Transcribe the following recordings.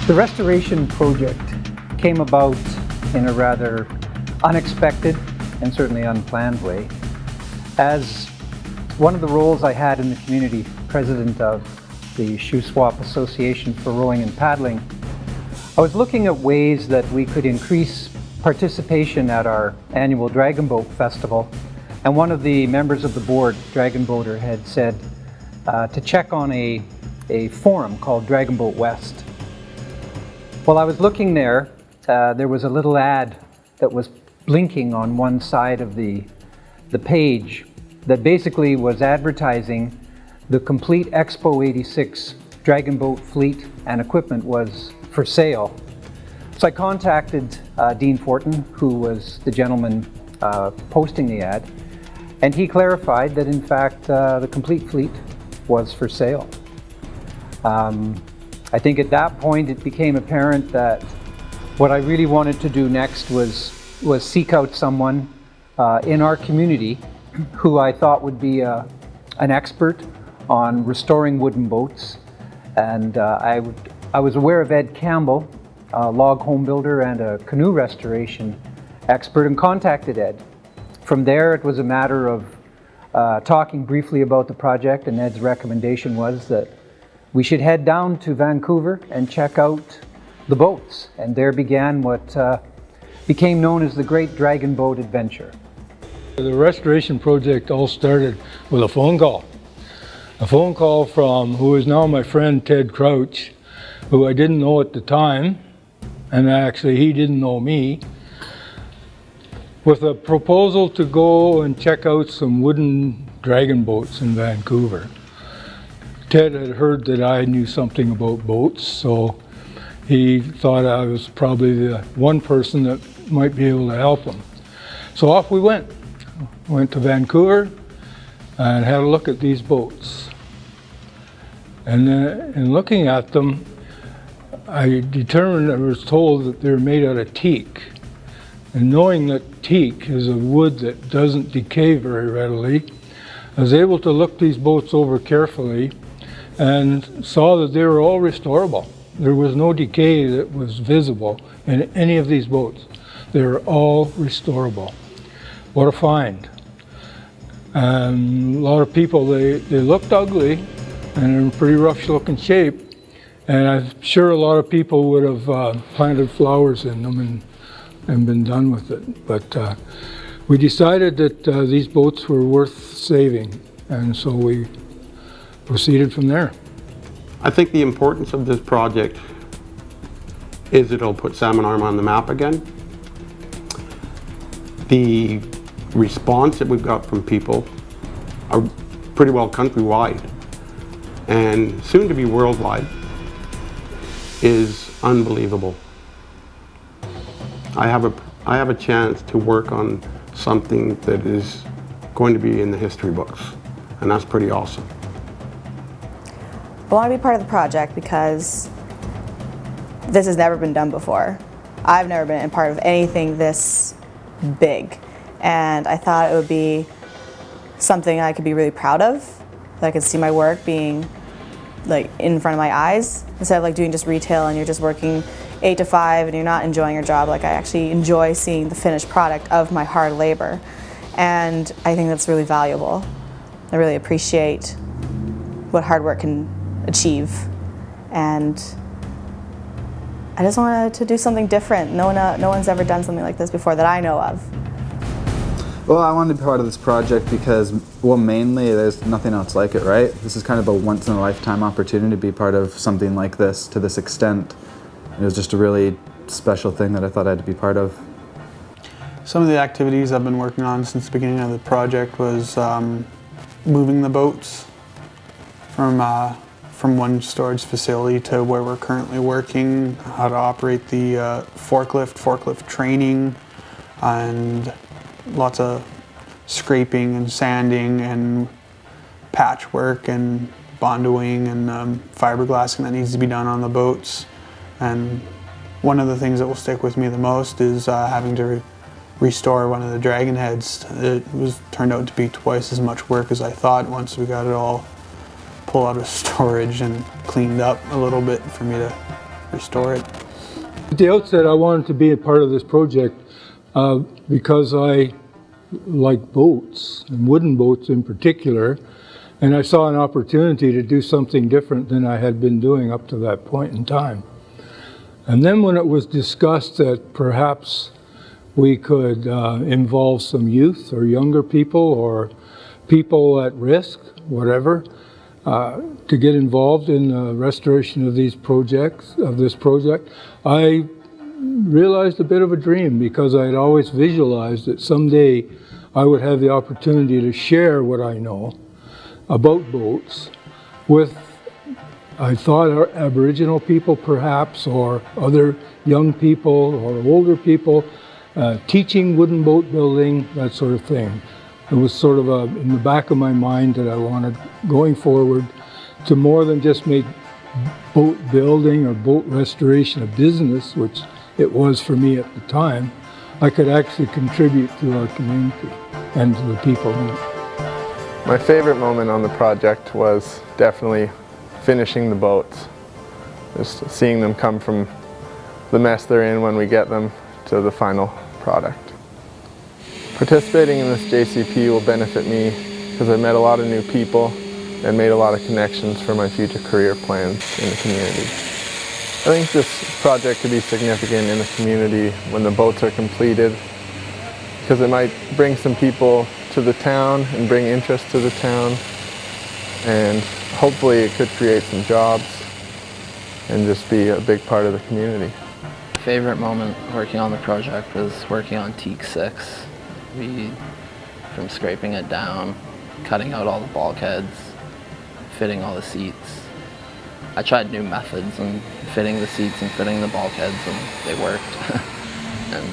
The restoration project came about in a rather unexpected and certainly unplanned way. As one of the roles I had in the community, president of the Shuswap Association for Rowing and Paddling, I was looking at ways that we could increase participation at our annual Dragon Boat Festival. And one of the members of the board, Dragon Boater, had said to check on a forum called Dragon Boat West. While I was looking there, there was a little ad that was blinking on one side of the page that basically was advertising the complete Expo 86 Dragon Boat fleet and equipment was for sale. So I contacted Dean Fortin, who was the gentleman posting the ad, and he clarified that in fact the complete fleet was for sale. I think at that point it became apparent that what I really wanted to do next was seek out someone in our community who I thought would be an expert on restoring wooden boats. And I was aware of Ed Campbell, a log home builder and a canoe restoration expert, and contacted Ed. From there it was a matter of talking briefly about the project, and Ed's recommendation was that we should head down to Vancouver and check out the boats. And there began what became known as the Great Dragon Boat Adventure. The restoration project all started with a phone call. A phone call from who is now my friend Ted Crouch, who I didn't know at the time, and actually he didn't know me, with a proposal to go and check out some wooden dragon boats in Vancouver. Ted had heard that I knew something about boats, so he thought I was probably the one person that might be able to help him. So off we went. Went to Vancouver and had a look at these boats. And in looking at them, I determined, I was told that they're made out of teak. And knowing that teak is a wood that doesn't decay very readily, I was able to look these boats over carefully and saw that they were all restorable. There was no decay that was visible in any of these boats. They were all restorable. What a find. And a lot of people, they looked ugly and in pretty rough looking shape. And I'm sure a lot of people would have planted flowers in them and been done with it. But we decided that these boats were worth saving. And so we proceeded from there. I think the importance of this project is it'll put Salmon Arm on the map again. The response that we've got from people are pretty well countrywide and soon to be worldwide is unbelievable. I have a chance to work on something that is going to be in the history books, and that's pretty awesome. I want to be part of the project because this has never been done before. I've never been a part of anything this big, and I thought it would be something I could be really proud of, that I could see my work being like in front of my eyes, instead of like doing just retail and you're just working 8 to 5 and you're not enjoying your job. Like I actually enjoy seeing the finished product of my hard labor, and I think that's really valuable. I really appreciate what hard work can achieve, and I just wanted to do something different. No one's ever done something like this before that I know of. Well, I wanted to be part of this project because, well, mainly there's nothing else like it, right? This is kind of a once-in-a-lifetime opportunity to be part of something like this to this extent. It was just a really special thing that I thought I had to be part of. Some of the activities I've been working on since the beginning of the project was moving the boats from one storage facility to where we're currently working, how to operate the forklift training, and lots of scraping and sanding and patchwork and bondoing and fiberglassing that needs to be done on the boats. And one of the things that will stick with me the most is having to restore one of the dragon heads. It turned out to be twice as much work as I thought once we got it all pulled out of storage and cleaned up a little bit for me to restore it. At the outset, I wanted to be a part of this project because I like boats, and wooden boats in particular, and I saw an opportunity to do something different than I had been doing up to that point in time. And then when it was discussed that perhaps we could involve some youth or younger people or people at risk, whatever, to get involved in the restoration of this project, I realized a bit of a dream, because I had always visualized that someday I would have the opportunity to share what I know about boats with, I thought, Aboriginal people perhaps, or other young people or older people, teaching wooden boat building, that sort of thing. It was sort of in the back of my mind that I wanted, going forward, to more than just make boat building or boat restoration a business, which it was for me at the time. I could actually contribute to our community and to the people in it. My favorite moment on the project was definitely finishing the boats. Just seeing them come from the mess they're in when we get them to the final product. Participating in this JCP will benefit me because I met a lot of new people and made a lot of connections for my future career plans in the community. I think this project could be significant in the community when the boats are completed, because it might bring some people to the town and bring interest to the town, and hopefully it could create some jobs and just be a big part of the community. Favorite moment working on the project was working on teak 6. From scraping it down, cutting out all the bulkheads, fitting all the seats. I tried new methods and fitting the seats and fitting the bulkheads, and they worked. And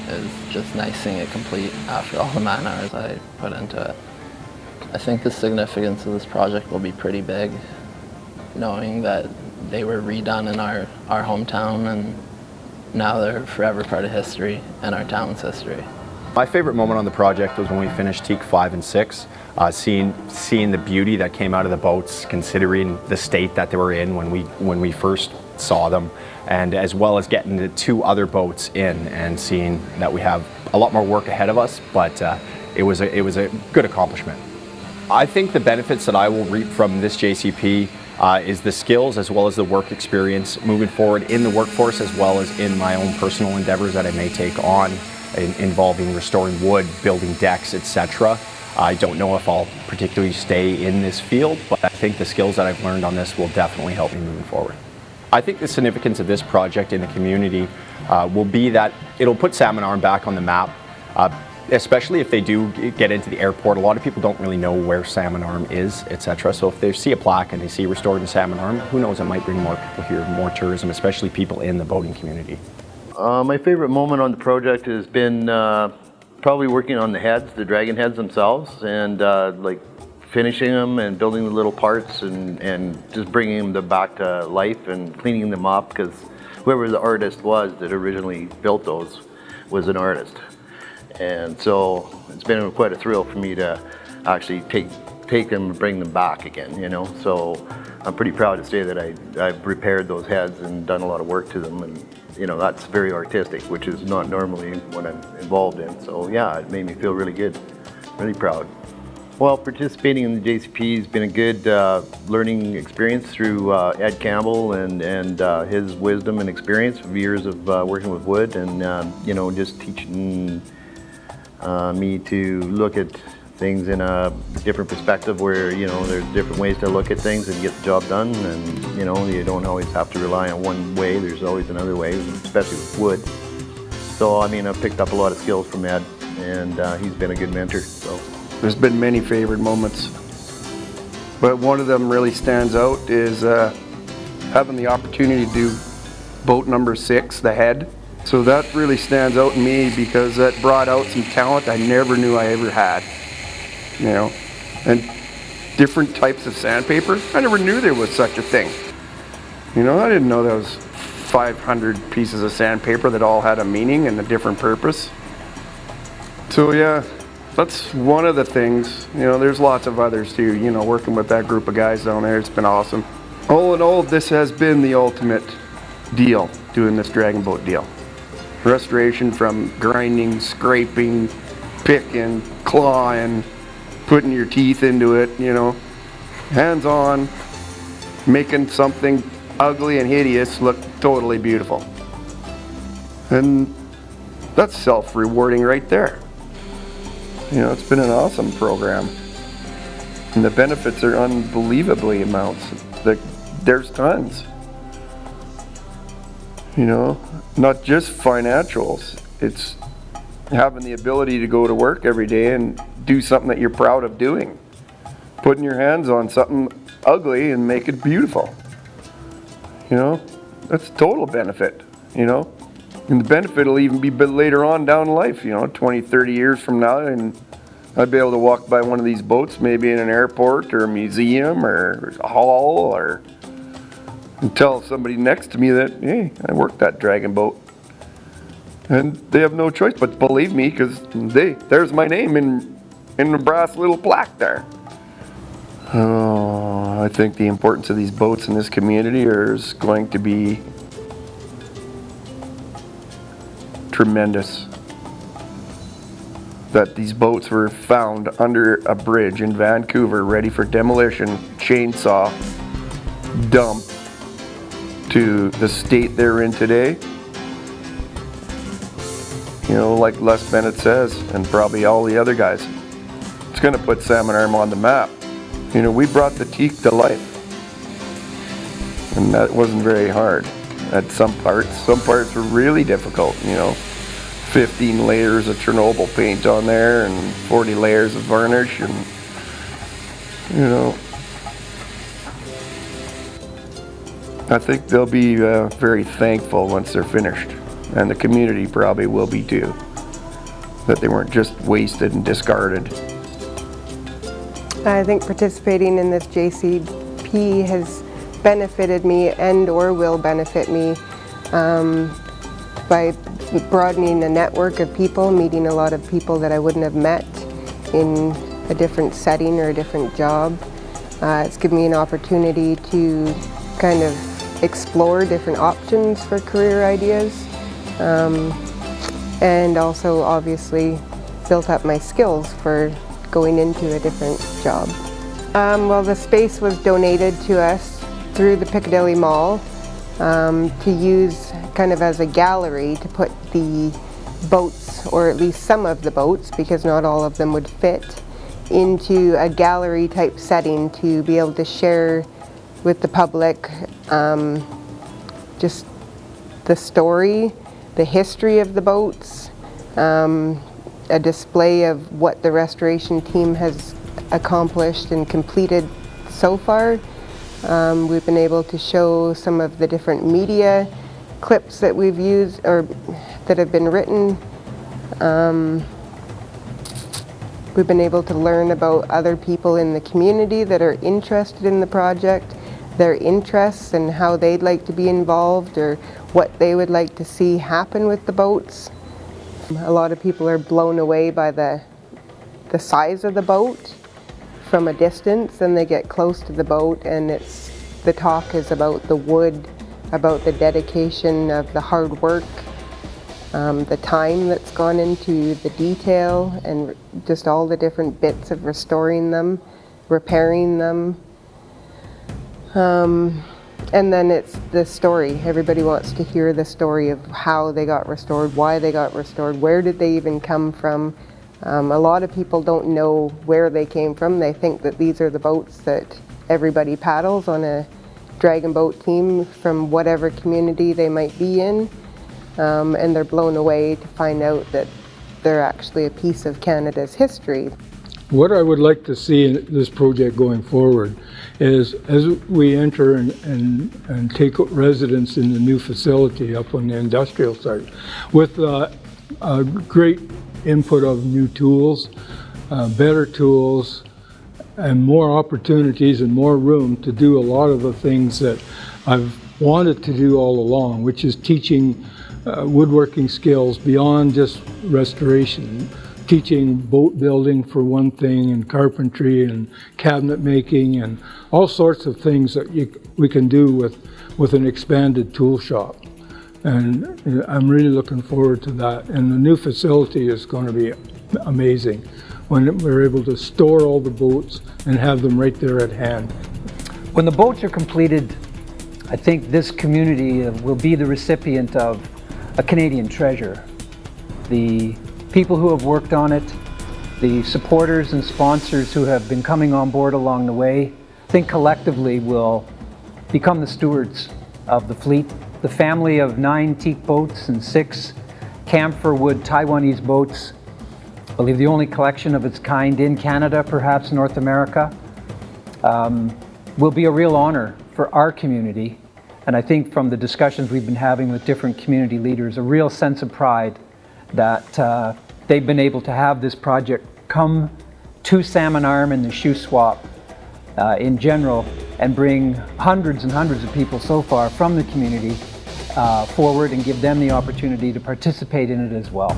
it was just nice seeing it complete after all the man hours I put into it. I think the significance of this project will be pretty big, knowing that they were redone in our hometown, and now they're forever part of history and our town's history. My favorite moment on the project was when we finished teak 5 and 6, seeing the beauty that came out of the boats, considering the state that they were in when we first saw them, and as well as getting the 2 other boats in and seeing that we have a lot more work ahead of us, but it was a good accomplishment. I think the benefits that I will reap from this JCP is the skills as well as the work experience moving forward in the workforce, as well as in my own personal endeavors that I may take on involving restoring wood, building decks, etc. I don't know if I'll particularly stay in this field, but I think the skills that I've learned on this will definitely help me moving forward. I think the significance of this project in the community will be that it'll put Salmon Arm back on the map, especially if they do get into the airport. A lot of people don't really know where Salmon Arm is, etc. So if they see a plaque and they see restored in Salmon Arm, who knows, it might bring more people here, more tourism, especially people in the boating community. My favorite moment on the project has been probably working on the heads, the dragon heads themselves, and like finishing them and building the little parts and just bringing them back to life and cleaning them up, because whoever the artist was that originally built those was an artist. And so it's been quite a thrill for me to actually take them and bring them back again, you know. So I'm pretty proud to say that I've repaired those heads and done a lot of work to them, and you know, that's very artistic, which is not normally what I'm involved in. So yeah, it made me feel really good, really proud. Well, participating in the JCP has been a good learning experience through Ed Campbell and his wisdom and experience of years of working with wood, and you know, just teaching me to look at things in a different perspective, where you know, there's different ways to look at things and get the job done, and you know, you don't always have to rely on one way. There's always another way, especially with wood. So I mean, I've picked up a lot of skills from Ed, and he's been a good mentor. So there's been many favorite moments, but one of them really stands out is having the opportunity to do boat number 6, the head. So that really stands out in me, because that brought out some talent I never knew I ever had. You know, and different types of sandpaper. I never knew there was such a thing. You know, I didn't know there was 500 pieces of sandpaper that all had a meaning and a different purpose. So yeah, that's one of the things. You know, there's lots of others too. You know, working with that group of guys down there, it's been awesome. All in all, this has been the ultimate deal doing this dragon boat deal. Restoration from grinding, scraping, picking, clawing, putting your teeth into it, you know, hands-on, making something ugly and hideous look totally beautiful. And that's self-rewarding right there. You know, it's been an awesome program. And the benefits are unbelievably amounts. There's tons. You know, not just financials. It's having the ability to go to work every day and do something that you're proud of doing. Putting your hands on something ugly and make it beautiful. You know, that's total benefit, you know. And the benefit will even be later on down in life, you know, 20, 30 years from now, and I'd be able to walk by one of these boats, maybe in an airport or a museum or a hall, or and tell somebody next to me that, hey, I worked that dragon boat. And they have no choice but to believe me, because there's my name in the brass little plaque there. Oh, I think the importance of these boats in this community is going to be tremendous. That these boats were found under a bridge in Vancouver, ready for demolition, chainsaw, dump to the state they're in today. You know, like Les Bennett says, and probably all the other guys, it's going to put Salmon Arm on the map. You know, we brought the teak to life, and that wasn't very hard at some parts. Some parts were really difficult, you know. 15 layers of Chernobyl paint on there and 40 layers of varnish, and you know, I think they'll be very thankful once they're finished, and the community probably will be too, that they weren't just wasted and discarded. I think participating in this JCP has benefited me and or will benefit me by broadening the network of people, meeting a lot of people that I wouldn't have met in a different setting or a different job. It's given me an opportunity to kind of explore different options for career ideas, and also obviously built up my skills for going into a different job. Well, the space was donated to us through the Piccadilly Mall to use kind of as a gallery to put the boats, or at least some of the boats, because not all of them would fit, into a gallery type setting to be able to share with the public just the story, the history of the boats, a display of what the restoration team has accomplished and completed so far. We've been able to show some of the different media clips that we've used or that have been written. We've been able to learn about other people in the community that are interested in the project, their interests and how they'd like to be involved or what they would like to see happen with the boats. A lot of people are blown away by the size of the boat from a distance, and they get close to the boat and the talk is about the wood, about the dedication of the hard work, the time that's gone into the detail and just all the different bits of restoring them, repairing them. And then it's the story. Everybody wants to hear the story of how they got restored, why they got restored, where did they even come from. A lot of people don't know where they came from. They think that these are the boats that everybody paddles on a dragon boat team from whatever community they might be in. And they're blown away to find out that they're actually a piece of Canada's history. What I would like to see in this project going forward is, as we enter and take residence in the new facility up on the industrial site, with a great input of new tools, better tools, and more opportunities and more room to do a lot of the things that I've wanted to do all along, which is teaching woodworking skills beyond just restoration. Teaching boat building for one thing, and carpentry and cabinet making and all sorts of things that we can do with an expanded tool shop. And I'm really looking forward to that. And the new facility is going to be amazing when we're able to store all the boats and have them right there at hand. When the boats are completed, I think this community will be the recipient of a Canadian treasure. The people who have worked on it, the supporters and sponsors who have been coming on board along the way, I think collectively will become the stewards of the fleet. The family of 9 teak boats and 6 camphor wood Taiwanese boats, I believe the only collection of its kind in Canada, perhaps North America, will be a real honor for our community. And I think from the discussions we've been having with different community leaders, a real sense of pride that they've been able to have this project come to Salmon Arm and the shoe swap in general, and bring hundreds and hundreds of people so far from the community forward and give them the opportunity to participate in it as well.